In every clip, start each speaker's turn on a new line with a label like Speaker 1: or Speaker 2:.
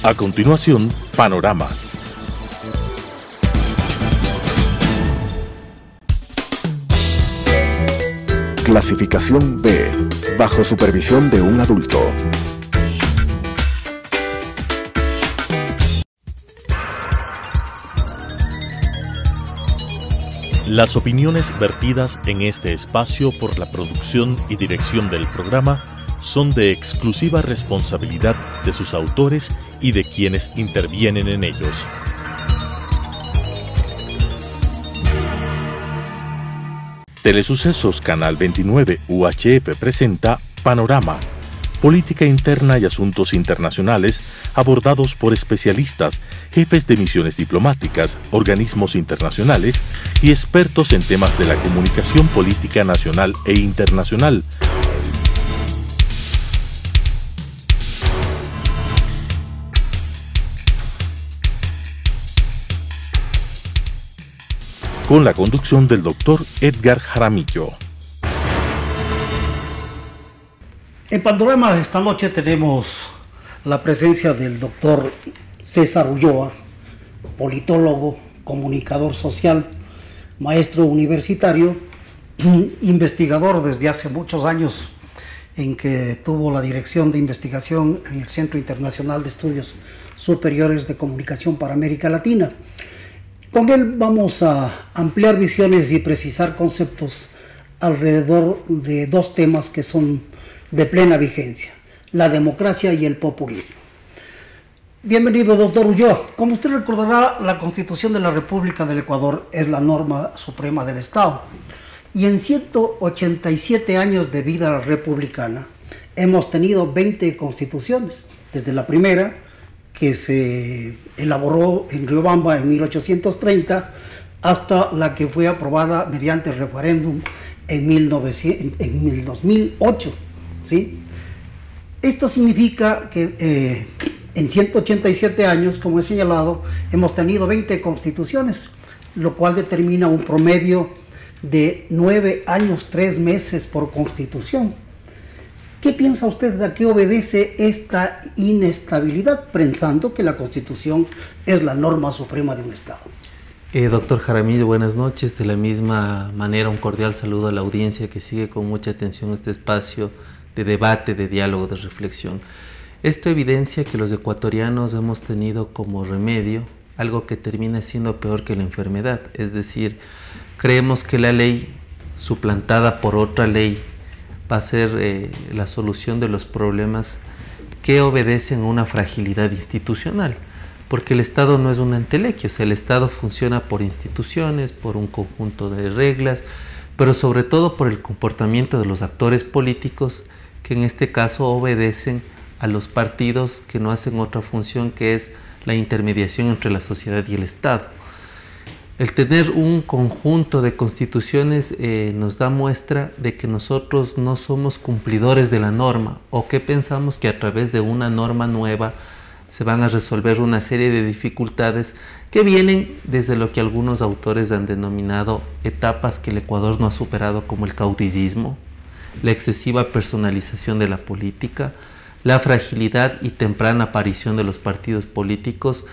Speaker 1: A continuación, Panorama.
Speaker 2: Clasificación B, bajo supervisión de un adulto.
Speaker 1: Las opiniones vertidas en este espacio por la producción y dirección del programa son de exclusiva responsabilidad de sus autores y de quienes intervienen en ellos. Telesucesos Canal 29 UHF presenta Panorama, política interna y asuntos internacionales abordados por especialistas, jefes de misiones diplomáticas, organismos internacionales y expertos en temas de la comunicación política nacional e internacional. Con la conducción del doctor Edgar Jaramillo.
Speaker 3: En Panorama esta noche tenemos la presencia del doctor César Ulloa, politólogo, comunicador social, maestro universitario, investigador desde hace muchos años en que tuvo la dirección de investigación en el Centro Internacional de Estudios Superiores de Comunicación para América Latina. Con él vamos a ampliar visiones y precisar conceptos alrededor de dos temas que son de plena vigencia: la democracia y el populismo. Bienvenido, doctor Ulloa. Como usted recordará, la Constitución de la República del Ecuador es la norma suprema del Estado. Y en 187 años de vida republicana hemos tenido 20 constituciones, desde la primera, que se elaboró en Riobamba en 1830, hasta la que fue aprobada mediante referéndum en 2008. ¿Sí? Esto significa que en 187 años, como he señalado, hemos tenido 20 constituciones, lo cual determina un promedio de 9 años, 3 meses por constitución. ¿Qué piensa usted de a qué obedece esta inestabilidad, pensando que la Constitución es la norma suprema de un Estado?
Speaker 4: Doctor Jaramillo, buenas noches. De la misma manera, un cordial saludo a la audiencia que sigue con mucha atención este espacio de debate, de diálogo, de reflexión. Esto evidencia que los ecuatorianos hemos tenido como remedio algo que termina siendo peor que la enfermedad. Es decir, creemos que la ley suplantada por otra ley va a ser la solución de los problemas que obedecen a una fragilidad institucional, porque el Estado no es un entelequio, o sea, el Estado funciona por instituciones, por un conjunto de reglas, pero sobre todo por el comportamiento de los actores políticos, que en este caso obedecen a los partidos que no hacen otra función que es la intermediación entre la sociedad y el Estado. El tener un conjunto de constituciones nos da muestra de que nosotros no somos cumplidores de la norma, o que pensamos que a través de una norma nueva se van a resolver una serie de dificultades que vienen desde lo que algunos autores han denominado etapas que el Ecuador no ha superado, como el caudillismo, la excesiva personalización de la política, la fragilidad y temprana aparición de los partidos políticos,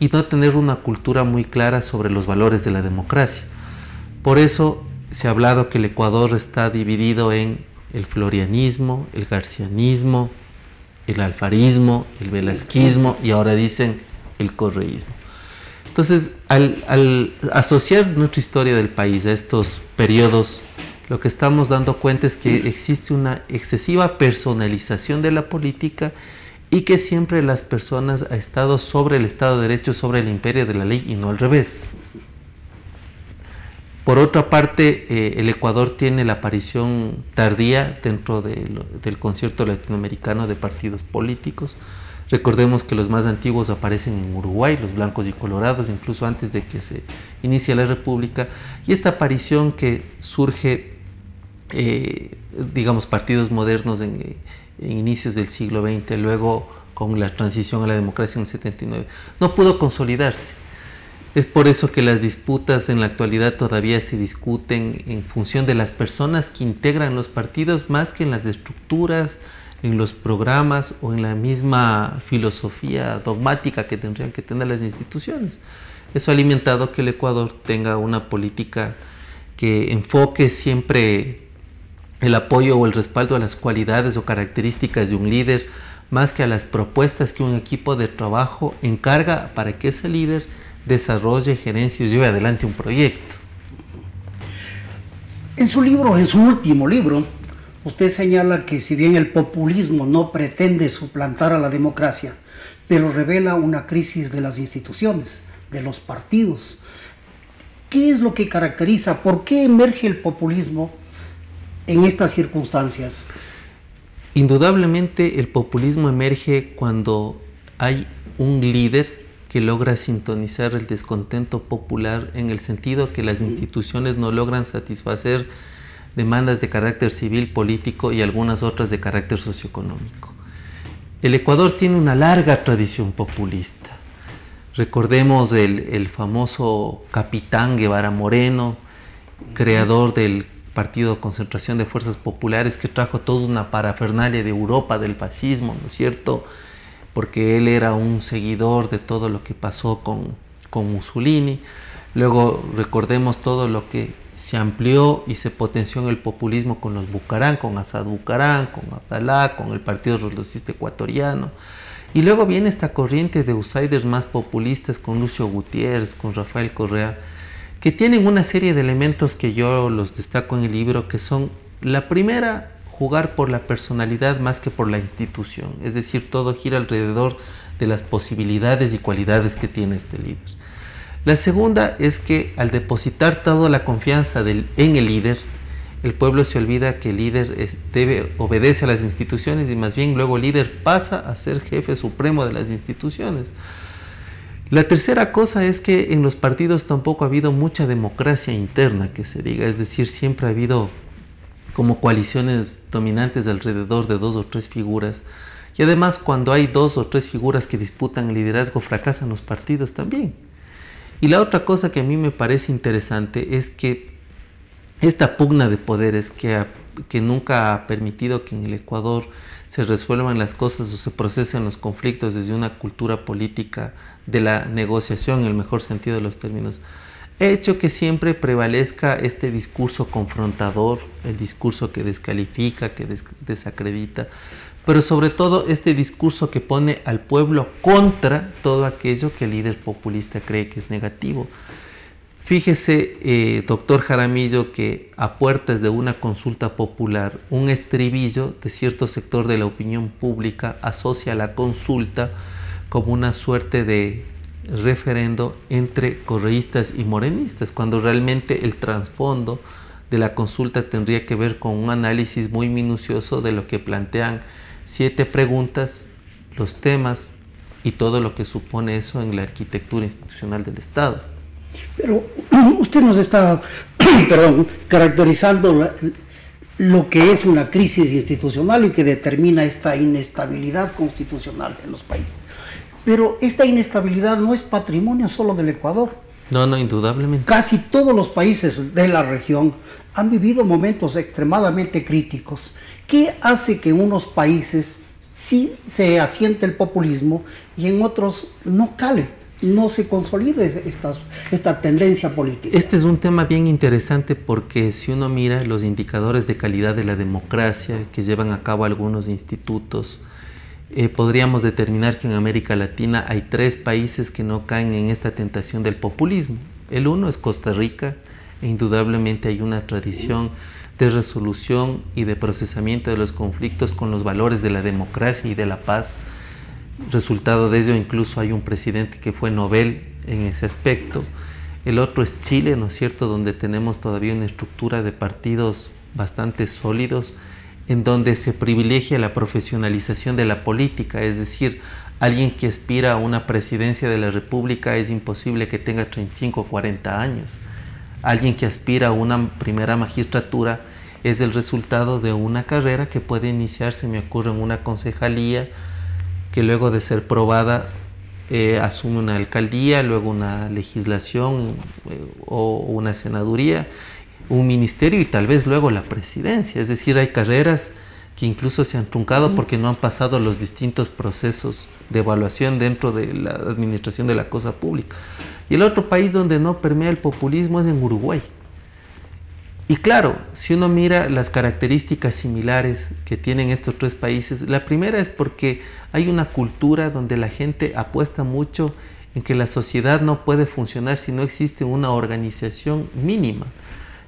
Speaker 4: y no tener una cultura muy clara sobre los valores de la democracia. Por eso se ha hablado que el Ecuador está dividido en el florianismo, el garcianismo, el alfarismo, el velasquismo y ahora dicen el correísmo. Entonces, al asociar nuestra historia del país a estos periodos, lo que estamos dando cuenta es que existe una excesiva personalización de la política y que siempre las personas han estado sobre el Estado de Derecho, sobre el imperio de la ley y no al revés. Por otra parte, el Ecuador tiene la aparición tardía dentro del concierto latinoamericano de partidos políticos. Recordemos que los más antiguos aparecen en Uruguay, los blancos y colorados, incluso antes de que se inicie la República, y esta aparición que surge, digamos, partidos modernos en inicios del siglo XX, luego con la transición a la democracia en el 79, no pudo consolidarse. Es por eso que las disputas en la actualidad todavía se discuten en función de las personas que integran los partidos, más que en las estructuras, en los programas o en la misma filosofía dogmática que tendrían que tener las instituciones. Eso ha alimentado que el Ecuador tenga una política que enfoque siempre el apoyo o el respaldo a las cualidades o características de un líder, más que a las propuestas que un equipo de trabajo encarga para que ese líder desarrolle, gerencie y lleve adelante un proyecto.
Speaker 3: En su libro, en su último libro, usted señala que si bien el populismo no pretende suplantar a la democracia, pero revela una crisis de las instituciones, de los partidos. ¿Qué es lo que caracteriza? ¿Por qué emerge el populismo en estas circunstancias?
Speaker 4: Indudablemente el populismo emerge cuando hay un líder que logra sintonizar el descontento popular, en el sentido que las instituciones no logran satisfacer demandas de carácter civil, político y algunas otras de carácter socioeconómico. El Ecuador tiene una larga tradición populista. Recordemos el famoso capitán Guevara Moreno, creador del Partido de Concentración de Fuerzas Populares, que trajo toda una parafernalia de Europa del fascismo, ¿no es cierto?, porque él era un seguidor de todo lo que pasó con Mussolini. Luego recordemos todo lo que se amplió y se potenció en el populismo con los Bucarán, con Asad Bucarán, con Abdalá, con el Partido Revolucionista Ecuatoriano. Y luego viene esta corriente de outsiders más populistas con Lucio Gutiérrez, con Rafael Correa, que tienen una serie de elementos que yo los destaco en el libro, que son: la primera, jugar por la personalidad más que por la institución, es decir, todo gira alrededor de las posibilidades y cualidades que tiene este líder. La segunda es que al depositar toda la confianza en el líder, el pueblo se olvida que el líder obedece a las instituciones, y más bien luego el líder pasa a ser jefe supremo de las instituciones. La tercera cosa es que en los partidos tampoco ha habido mucha democracia interna, que se diga, es decir, siempre ha habido como coaliciones dominantes alrededor de 2 o 3 figuras, y además cuando hay 2 o 3 figuras que disputan el liderazgo, fracasan los partidos también. Y la otra cosa que a mí me parece interesante es que esta pugna de poderes que nunca ha permitido que en el Ecuador se resuelvan las cosas o se procesen los conflictos desde una cultura política de la negociación, en el mejor sentido de los términos, ha hecho que siempre prevalezca este discurso confrontador, el discurso que descalifica, que desacredita, pero sobre todo este discurso que pone al pueblo contra todo aquello que el líder populista cree que es negativo. Fíjese, doctor Jaramillo, que a puertas de una consulta popular, un estribillo de cierto sector de la opinión pública asocia la consulta como una suerte de referendo entre correístas y morenistas, cuando realmente el trasfondo de la consulta tendría que ver con un análisis muy minucioso de lo que plantean 7 preguntas, los temas y todo lo que supone eso en la arquitectura institucional del Estado.
Speaker 3: Pero usted nos está caracterizando lo que es una crisis institucional y que determina esta inestabilidad constitucional en los países. Pero esta inestabilidad no es patrimonio solo del Ecuador.
Speaker 4: No, indudablemente.
Speaker 3: Casi todos los países de la región han vivido momentos extremadamente críticos. ¿Qué hace que en unos países sí se asiente el populismo y en otros no cale, no se consolide esta tendencia política?
Speaker 4: Este es un tema bien interesante, porque si uno mira los indicadores de calidad de la democracia que llevan a cabo algunos institutos, podríamos determinar que en América Latina hay 3 países que no caen en esta tentación del populismo. El uno es Costa Rica, e indudablemente hay una tradición de resolución y de procesamiento de los conflictos con los valores de la democracia y de la paz. Resultado de ello, incluso hay un presidente que fue Nobel en ese aspecto. El otro es Chile, ¿no es cierto?, donde tenemos todavía una estructura de partidos bastante sólidos, en donde se privilegia la profesionalización de la política, es decir, alguien que aspira a una presidencia de la República es imposible que tenga 35 o 40 años. Alguien que aspira a una primera magistratura es el resultado de una carrera que puede iniciarse, me ocurre, en una concejalía, que luego de ser probada asume una alcaldía, luego una legislación o una senaduría, un ministerio y tal vez luego la presidencia. Es decir, hay carreras que incluso se han truncado porque no han pasado los distintos procesos de evaluación dentro de la administración de la cosa pública. Y el otro país donde no permea el populismo es en Uruguay. Y claro, si uno mira las características similares que tienen estos tres países, la primera es porque hay una cultura donde la gente apuesta mucho en que la sociedad no puede funcionar si no existe una organización mínima.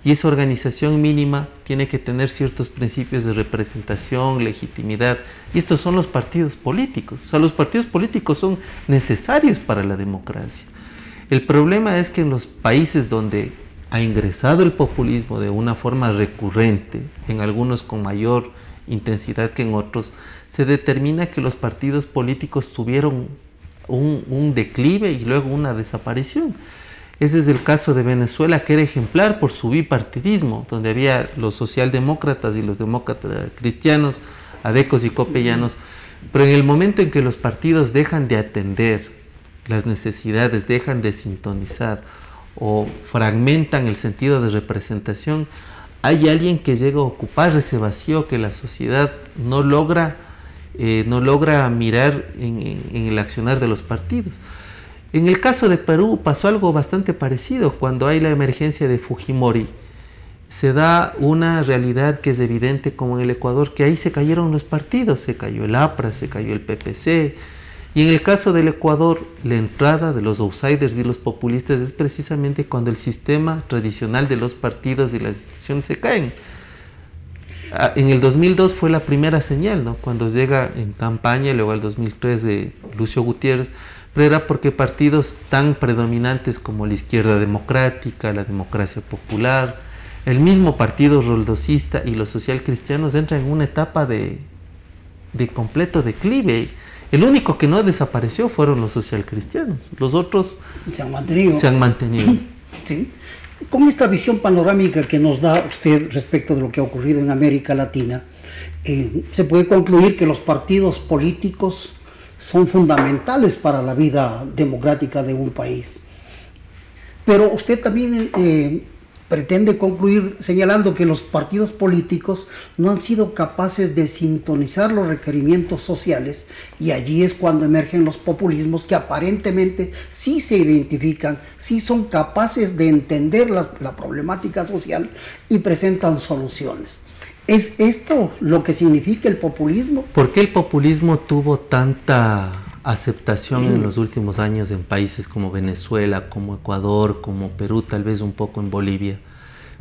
Speaker 4: Y esa organización mínima tiene que tener ciertos principios de representación, legitimidad. Y estos son los partidos políticos. O sea, los partidos políticos son necesarios para la democracia. El problema es que en los países donde ha ingresado el populismo de una forma recurrente, en algunos con mayor intensidad que en otros, se determina que los partidos políticos tuvieron un declive y luego una desaparición. Ese es el caso de Venezuela, que era ejemplar por su bipartidismo, donde había los socialdemócratas y los demócratas cristianos, adecos y copellanos, pero en el momento en que los partidos dejan de atender las necesidades, dejan de sintonizar o fragmentan el sentido de representación, hay alguien que llega a ocupar ese vacío que la sociedad no logra mirar en el accionar de los partidos. En el caso de Perú pasó algo bastante parecido. Cuando hay la emergencia de Fujimori, se da una realidad que es evidente como en el Ecuador, que ahí se cayeron los partidos, se cayó el APRA, se cayó el PPC, y en el caso del Ecuador, la entrada de los outsiders y los populistas es precisamente cuando el sistema tradicional de los partidos y las instituciones se caen. En el 2002 fue la primera señal, ¿no? Cuando llega en campaña, luego al 2003 de Lucio Gutiérrez, pero era porque partidos tan predominantes como la Izquierda Democrática, la Democracia Popular, el mismo partido roldosista y los socialcristianos entran en una etapa de completo declive. El único que no desapareció fueron los socialcristianos, los otros se han mantenido.
Speaker 3: Sí. Con esta visión panorámica que nos da usted respecto de lo que ha ocurrido en América Latina, se puede concluir que los partidos políticos son fundamentales para la vida democrática de un país. Pero usted también pretende concluir señalando que los partidos políticos no han sido capaces de sintonizar los requerimientos sociales, y allí es cuando emergen los populismos que aparentemente sí se identifican, sí son capaces de entender la problemática social y presentan soluciones. ¿Es esto lo que significa el populismo?
Speaker 4: ¿Por qué el populismo tuvo tanta aceptación en los últimos años en países como Venezuela, como Ecuador, como Perú, tal vez un poco en Bolivia?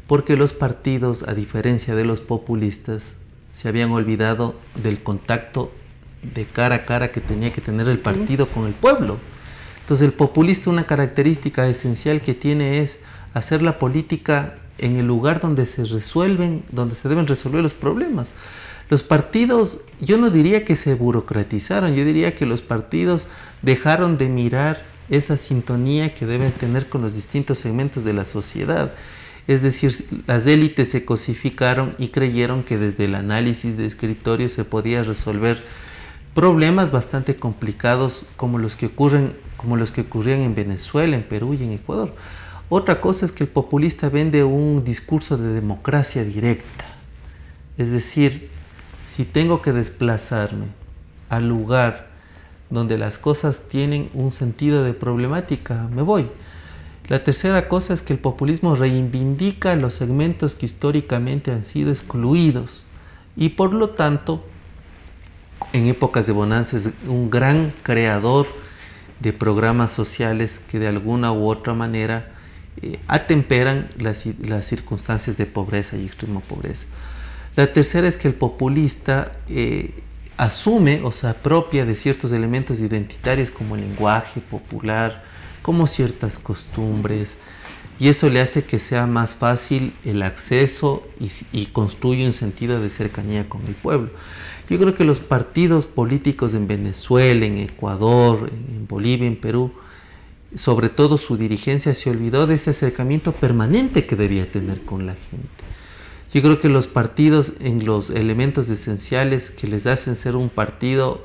Speaker 4: Porque los partidos, a diferencia de los populistas, se habían olvidado del contacto de cara a cara que tenía que tener el partido con el pueblo. Entonces el populista, una característica esencial que tiene es hacer la política en el lugar donde se deben resolver los problemas. Los partidos, yo no diría que se burocratizaron, yo diría que los partidos dejaron de mirar esa sintonía que deben tener con los distintos segmentos de la sociedad. Es decir, las élites se cosificaron y creyeron que desde el análisis de escritorio se podía resolver problemas bastante complicados como los que ocurrían en Venezuela, en Perú y en Ecuador. Otra cosa es que el populista vende un discurso de democracia directa. Es decir, si tengo que desplazarme al lugar donde las cosas tienen un sentido de problemática, me voy. La tercera cosa es que el populismo reivindica los segmentos que históricamente han sido excluidos y por lo tanto, en épocas de bonanza es un gran creador de programas sociales que de alguna u otra manera atemperan las circunstancias de pobreza y extrema pobreza. La tercera es que el populista asume o se apropia de ciertos elementos identitarios como el lenguaje popular, como ciertas costumbres, y eso le hace que sea más fácil el acceso y construye un sentido de cercanía con el pueblo. Yo creo que los partidos políticos en Venezuela, en Ecuador, en Bolivia, en Perú, sobre todo su dirigencia se olvidó de ese acercamiento permanente que debía tener con la gente. Yo creo que los partidos, en los elementos esenciales que les hacen ser un partido,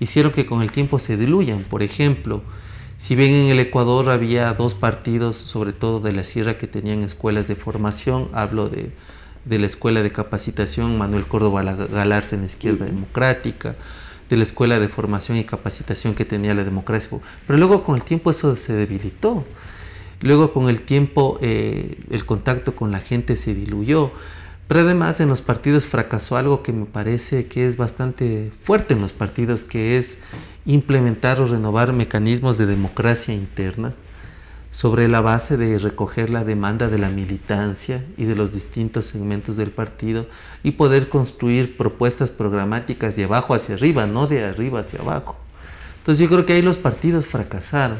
Speaker 4: hicieron que con el tiempo se diluyan. Por ejemplo, si bien en el Ecuador había dos partidos, sobre todo de la sierra, que tenían escuelas de formación, hablo de de la Escuela de Capacitación Manuel Córdoba Galarza en la Izquierda Democrática, de la Escuela de Formación y Capacitación que tenía la democracia. Pero luego con el tiempo eso se debilitó. Luego con el tiempo el contacto con la gente se diluyó. Pero además en los partidos fracasó algo que me parece que es bastante fuerte en los partidos, que es implementar o renovar mecanismos de democracia interna sobre la base de recoger la demanda de la militancia y de los distintos segmentos del partido y poder construir propuestas programáticas de abajo hacia arriba, no de arriba hacia abajo. Entonces yo creo que ahí los partidos fracasaron.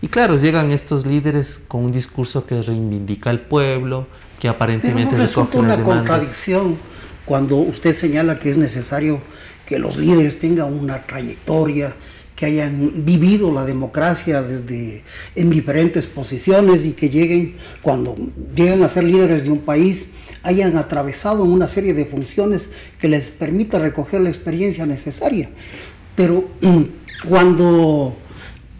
Speaker 4: Y claro, llegan estos líderes con un discurso que reivindica al pueblo, que aparentemente recoge las demandas.
Speaker 3: Pero no resulta una contradicción cuando usted señala que es necesario que los líderes tengan una trayectoria, que hayan vivido la democracia en diferentes posiciones y que lleguen, cuando lleguen a ser líderes de un país, hayan atravesado una serie de funciones que les permita recoger la experiencia necesaria. Pero cuando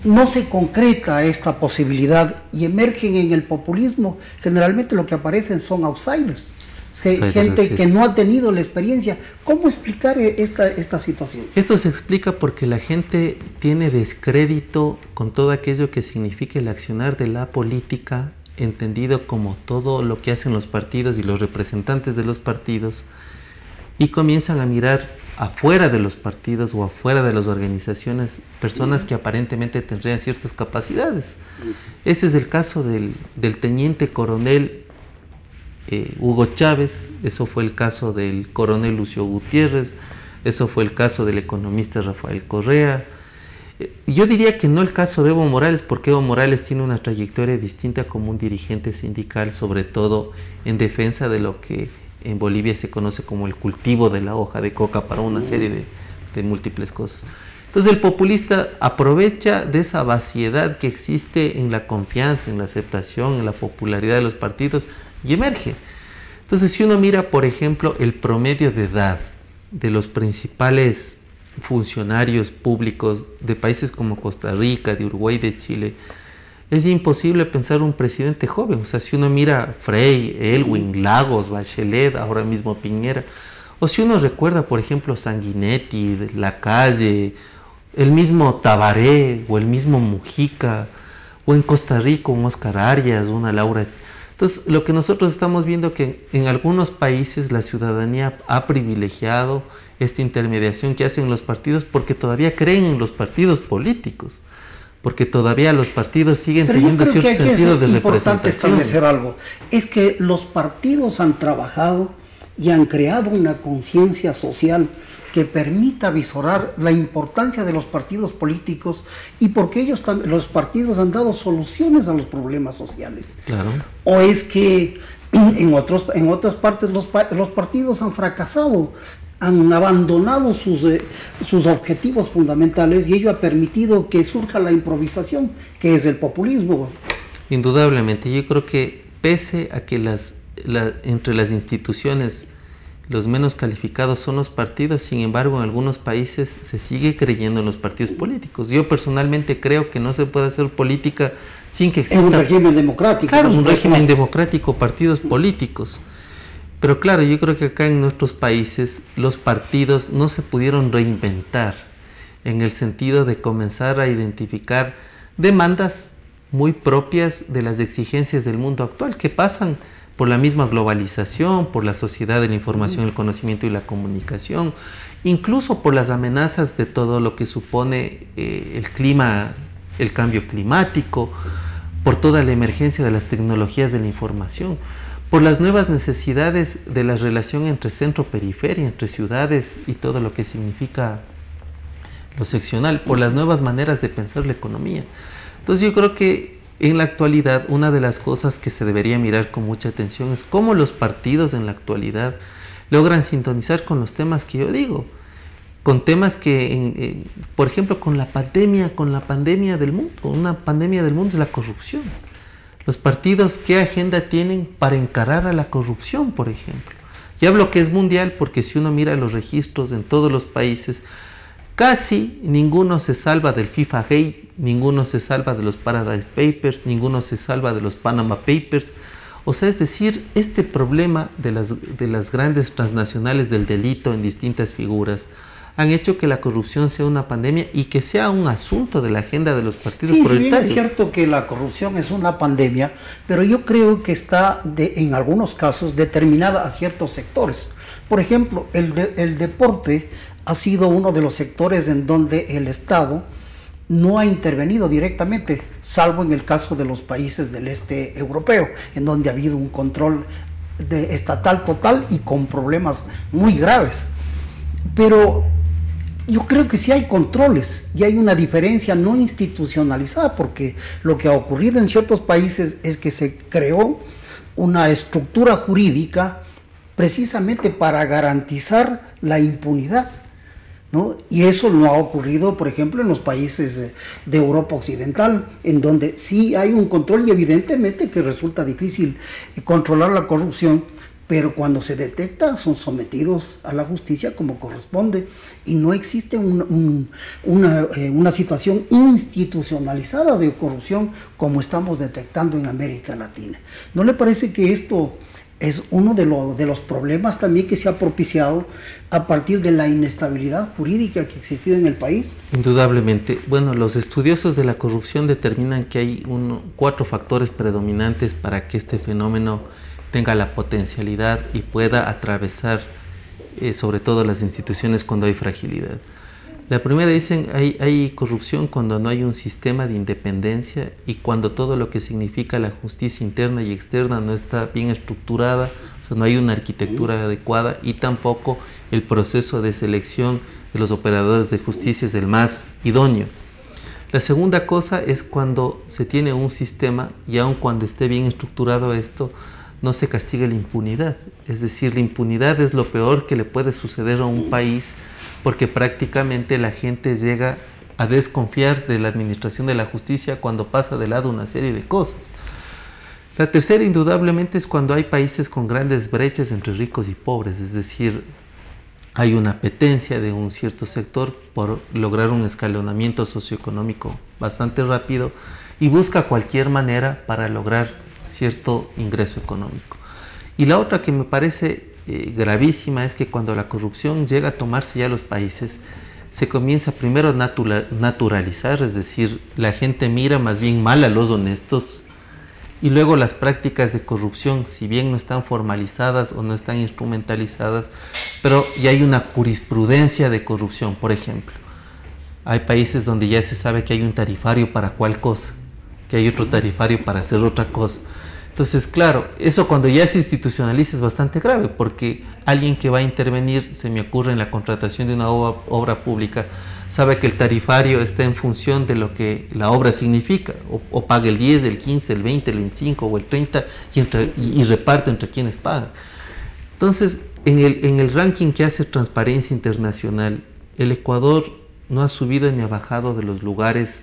Speaker 3: no se concreta esta posibilidad y emergen en el populismo, generalmente lo que aparecen son outsiders. Gente que no ha tenido la experiencia. ¿Cómo explicar esta situación?
Speaker 4: Esto se explica porque la gente tiene descrédito con todo aquello que significa el accionar de la política, entendido como todo lo que hacen los partidos y los representantes de los partidos, y comienzan a mirar afuera de los partidos o afuera de las organizaciones personas que aparentemente tendrían ciertas capacidades. Ese es el caso del teniente coronel Hugo Chávez, eso fue el caso del coronel Lucio Gutiérrez, eso fue el caso del economista Rafael Correa. Yo diría que no el caso de Evo Morales, porque Evo Morales tiene una trayectoria distinta como un dirigente sindical, sobre todo en defensa de lo que en Bolivia se conoce como el cultivo de la hoja de coca para una serie de múltiples cosas. Entonces el populista aprovecha de esa vaciedad que existe en la confianza, en la aceptación, en la popularidad de los partidos y emerge. Entonces si uno mira, por ejemplo, el promedio de edad de los principales funcionarios públicos de países como Costa Rica, de Uruguay, de Chile, es imposible pensar un presidente joven. O sea, si uno mira Frei, Elwin, Lagos, Bachelet, ahora mismo Piñera, o si uno recuerda, por ejemplo, Sanguinetti, Lacalle, el mismo Tabaré, o el mismo Mujica, o en Costa Rica un Oscar Arias, una Laura. Entonces, lo que nosotros estamos viendo que en algunos países la ciudadanía ha privilegiado esta intermediación que hacen los partidos porque todavía creen en los partidos políticos, porque todavía los partidos siguen teniendo cierto sentido de representación. Pero yo creo que aquí es importante
Speaker 3: establecer algo, es que los partidos han trabajado y han creado una conciencia social que permita visorar la importancia de los partidos políticos y porque los partidos han dado soluciones a los problemas sociales.
Speaker 4: Claro.
Speaker 3: O es que en otras partes los partidos han fracasado, han abandonado sus objetivos fundamentales y ello ha permitido que surja la improvisación, que es el populismo.
Speaker 4: Indudablemente, yo creo que pese a que entre las instituciones los menos calificados son los partidos, sin embargo en algunos países se sigue creyendo en los partidos políticos. Yo personalmente creo que no se puede hacer política sin que exista...
Speaker 3: Es un régimen democrático.
Speaker 4: Claro, un régimen democrático, partidos políticos. Pero claro, yo creo que acá en nuestros países los partidos no se pudieron reinventar en el sentido de comenzar a identificar demandas muy propias de las exigencias del mundo actual que pasan por la misma globalización, por la sociedad de la información, el conocimiento y la comunicación, incluso por las amenazas de todo lo que supone el cambio climático, por toda la emergencia de las tecnologías de la información, por las nuevas necesidades de la relación entre centro-periferia, entre ciudades y todo lo que significa lo seccional, por las nuevas maneras de pensar la economía. Entonces yo creo que en la actualidad una de las cosas que se debería mirar con mucha atención es cómo los partidos en la actualidad logran sintonizar con los temas que yo digo, con temas que, por ejemplo, con la pandemia del mundo. Una pandemia del mundo es la corrupción. Los partidos, ¿qué agenda tienen para encarar a la corrupción, por ejemplo? Y hablo que es mundial porque si uno mira los registros en todos los países, casi ninguno se salva del FIFA Gate, ninguno se salva de los Paradise Papers, ninguno se salva de los Panama Papers, O sea, es decir, este problema de las grandes transnacionales del delito en distintas figuras han hecho que la corrupción sea una pandemia y que sea un asunto de la agenda de los partidos prioritarios.
Speaker 3: Sí, bien es cierto que la corrupción es una pandemia, pero yo creo que está, en algunos casos, determinada a ciertos sectores. Por ejemplo, el deporte ha sido uno de los sectores en donde el Estado no ha intervenido directamente, salvo en el caso de los países del este europeo, en donde ha habido un control estatal total y con problemas muy graves. Pero yo creo que sí hay controles y hay una diferencia no institucionalizada, porque lo que ha ocurrido en ciertos países es que se creó una estructura jurídica precisamente para garantizar la impunidad, ¿no? Y eso no ha ocurrido, por ejemplo, en los países de Europa Occidental, en donde sí hay un control y evidentemente que resulta difícil controlar la corrupción, pero cuando se detecta son sometidos a la justicia como corresponde y no existe una situación institucionalizada de corrupción como estamos detectando en América Latina. ¿No le parece que esto es uno de los problemas también que se ha propiciado a partir de la inestabilidad jurídica que ha existido en el país?
Speaker 4: Indudablemente. Bueno, los estudiosos de la corrupción determinan que hay 4 factores predominantes para que este fenómeno tenga la potencialidad y pueda atravesar sobre todo las instituciones cuando hay fragilidad. La primera, dicen, hay corrupción cuando no hay un sistema de independencia y cuando todo lo que significa la justicia interna y externa no está bien estructurada, o sea, no hay una arquitectura adecuada y tampoco el proceso de selección de los operadores de justicia es el más idóneo. La segunda cosa es cuando se tiene un sistema y aun cuando esté bien estructurado esto, no se castiga la impunidad. Es decir, la impunidad es lo peor que le puede suceder a un país porque prácticamente la gente llega a desconfiar de la administración de la justicia cuando pasa de lado una serie de cosas. La tercera, indudablemente, es cuando hay países con grandes brechas entre ricos y pobres, es decir, hay una apetencia de un cierto sector por lograr un escalonamiento socioeconómico bastante rápido y busca cualquier manera para lograr cierto ingreso económico. Y la otra que me parece gravísima es que cuando la corrupción llega a tomarse ya los países, se comienza primero a naturalizar, es decir, la gente mira más bien mal a los honestos y luego las prácticas de corrupción, si bien no están formalizadas o no están instrumentalizadas, pero ya hay una jurisprudencia de corrupción. Por ejemplo, hay países donde ya se sabe que hay un tarifario para cuál cosa, que hay otro tarifario para hacer otra cosa. Entonces, claro, eso cuando ya se institucionaliza es bastante grave, porque alguien que va a intervenir, se me ocurre en la contratación de una obra pública, sabe que el tarifario está en función de lo que la obra significa, o paga el 10, el 15, el 20, el 25 o el 30 y reparte entre quienes pagan. Entonces, en el ranking que hace Transparencia Internacional, el Ecuador no ha subido ni ha bajado de los lugares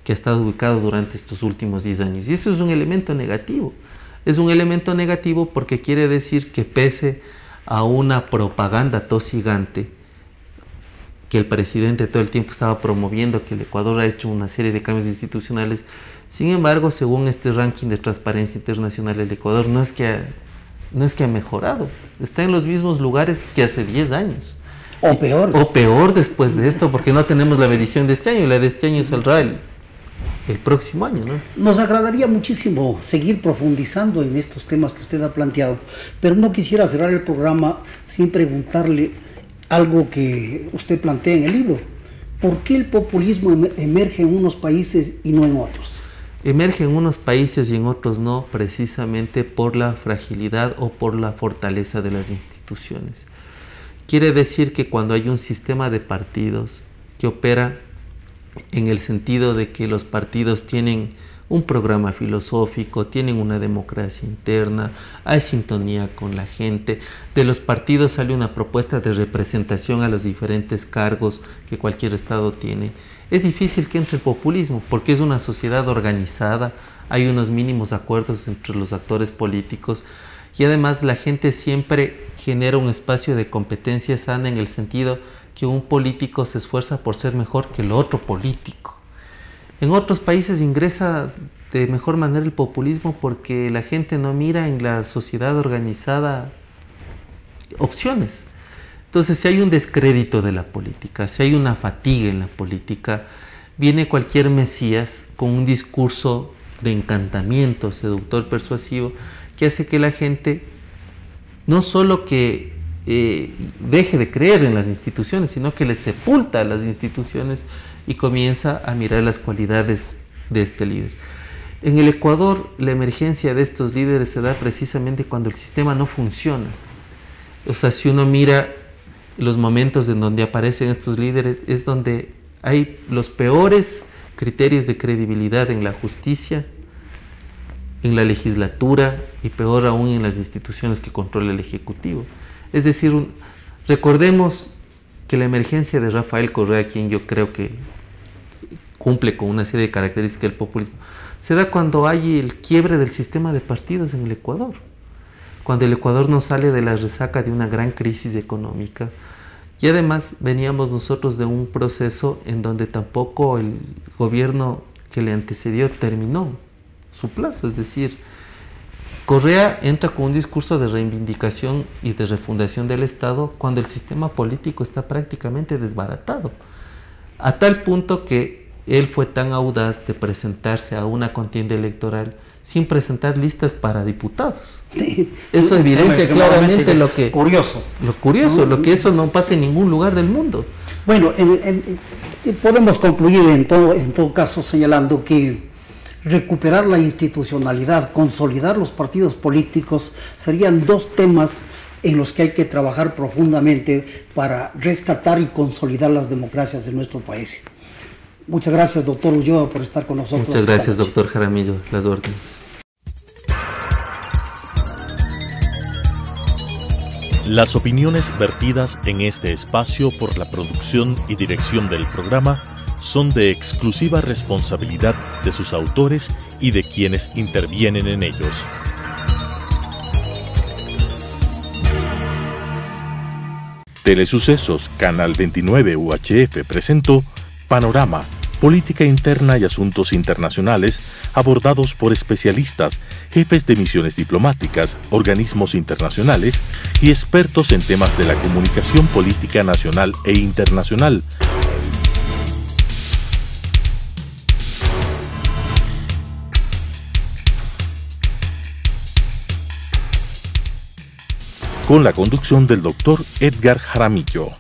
Speaker 4: que ha estado ubicado durante estos últimos 10 años. Y eso es un elemento negativo. Es un elemento negativo porque quiere decir que pese a una propaganda tosigante que el presidente todo el tiempo estaba promoviendo, que el Ecuador ha hecho una serie de cambios institucionales, sin embargo, según este ranking de Transparencia Internacional, el Ecuador no es que ha mejorado, está en los mismos lugares que hace 10 años.
Speaker 3: O peor.
Speaker 4: O peor después de esto, porque no tenemos la medición de este año, la de este año saldrá el próximo año, ¿no?
Speaker 3: Nos agradaría muchísimo seguir profundizando en estos temas que usted ha planteado, pero no quisiera cerrar el programa sin preguntarle algo que usted plantea en el libro. ¿Por qué el populismo emerge en unos países y no en otros?
Speaker 4: Emerge en unos países y en otros no, precisamente por la fragilidad o por la fortaleza de las instituciones. Quiere decir que cuando hay un sistema de partidos que opera en el sentido de que los partidos tienen un programa filosófico, tienen una democracia interna, hay sintonía con la gente, de los partidos sale una propuesta de representación a los diferentes cargos que cualquier estado tiene, es difícil que entre el populismo porque es una sociedad organizada, hay unos mínimos acuerdos entre los actores políticos y además la gente siempre genera un espacio de competencia sana en el sentido que un político se esfuerza por ser mejor que el otro político. En otros países ingresa de mejor manera el populismo porque la gente no mira en la sociedad organizada opciones. Entonces, si hay un descrédito de la política, si hay una fatiga en la política, viene cualquier mesías con un discurso de encantamiento, seductor, persuasivo, que hace que la gente no solo que deje de creer en las instituciones, sino que le sepulta a las instituciones y comienza a mirar las cualidades de este líder. En el Ecuador, la emergencia de estos líderes se da precisamente cuando el sistema no funciona. O sea, si uno mira los momentos en donde aparecen estos líderes, es donde hay los peores criterios de credibilidad en la justicia, en la legislatura y peor aún en las instituciones que controla el Ejecutivo. Es decir, recordemos que la emergencia de Rafael Correa, quien yo creo que cumple con una serie de características del populismo, se da cuando hay el quiebre del sistema de partidos en el Ecuador, cuando el Ecuador no sale de la resaca de una gran crisis económica. Y además veníamos nosotros de un proceso en donde tampoco el gobierno que le antecedió terminó su plazo, es decir, Correa entra con un discurso de reivindicación y de refundación del Estado cuando el sistema político está prácticamente desbaratado, a tal punto que él fue tan audaz de presentarse a una contienda electoral sin presentar listas para diputados. Sí. Eso evidencia claramente lo curioso, lo que eso no pasa en ningún lugar del mundo.
Speaker 3: Bueno, podemos concluir en todo caso señalando que recuperar la institucionalidad, consolidar los partidos políticos, serían dos temas en los que hay que trabajar profundamente para rescatar y consolidar las democracias de nuestro país. Muchas gracias, doctor Ulloa, por estar con nosotros.
Speaker 4: Muchas gracias, doctor Jaramillo, las órdenes.
Speaker 1: Las opiniones vertidas en este espacio por la producción y dirección del programa son de exclusiva responsabilidad de sus autores y de quienes intervienen en ellos. Telesucesos, Canal 29 UHF presentó Panorama, política interna y asuntos internacionales abordados por especialistas, jefes de misiones diplomáticas, organismos internacionales y expertos en temas de la comunicación política nacional e internacional. Con la conducción del doctor Edgar Jaramillo.